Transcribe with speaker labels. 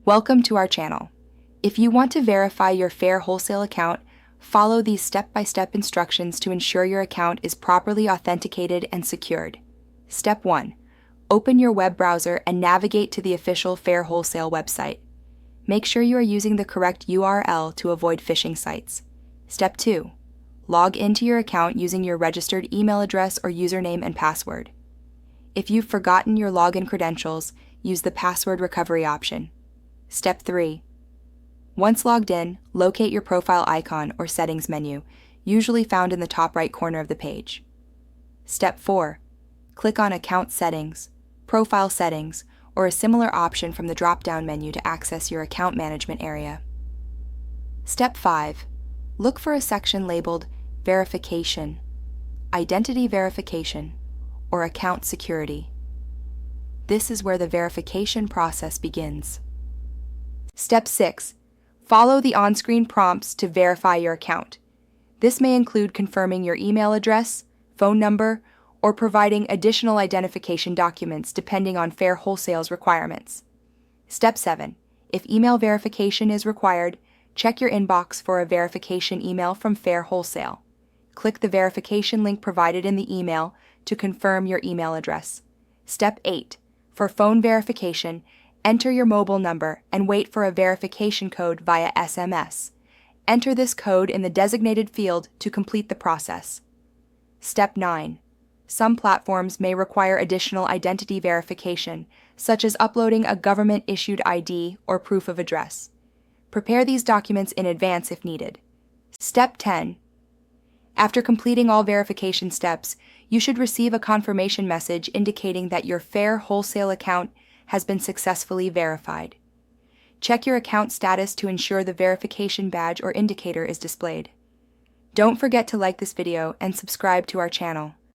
Speaker 1: Welcome to our channel. If you want to verify your Faire wholesale account, follow these step-by-step instructions to ensure your account is properly authenticated and secured. Step 1. Open your web browser and navigate to the official Faire wholesale website. Make sure you are using the correct URL to avoid phishing sites. Step 2. Log into your account using your registered email address or username and password. If you've forgotten your login credentials, use the password recovery option. Step 3. Once logged in, locate your profile icon or settings menu, usually found in the top right corner of the page. Step 4. Click on Account Settings, Profile Settings, or a similar option from the drop-down menu to access your account management area. Step 5. Look for a section labeled Verification, Identity Verification, or Account Security. This is where the verification process begins. Step 6. Follow the on-screen prompts to verify your account. This may include confirming your email address, phone number, or providing additional identification documents depending on Faire Wholesale's requirements. Step 7. If email verification is required, check your inbox for a verification email from Faire Wholesale. Click the verification link provided in the email to confirm your email address. Step 8. For phone verification, enter your mobile number and wait for a verification code via SMS. Enter this code in the designated field to complete the process. Step 9. Some platforms may require additional identity verification, such as uploading a government-issued ID or proof of address. Prepare these documents in advance if needed. Step 10. After completing all verification steps, you should receive a confirmation message indicating that your Faire wholesale account has been successfully verified. Check your account status to ensure the verification badge or indicator is displayed. Don't forget to like this video and subscribe to our channel.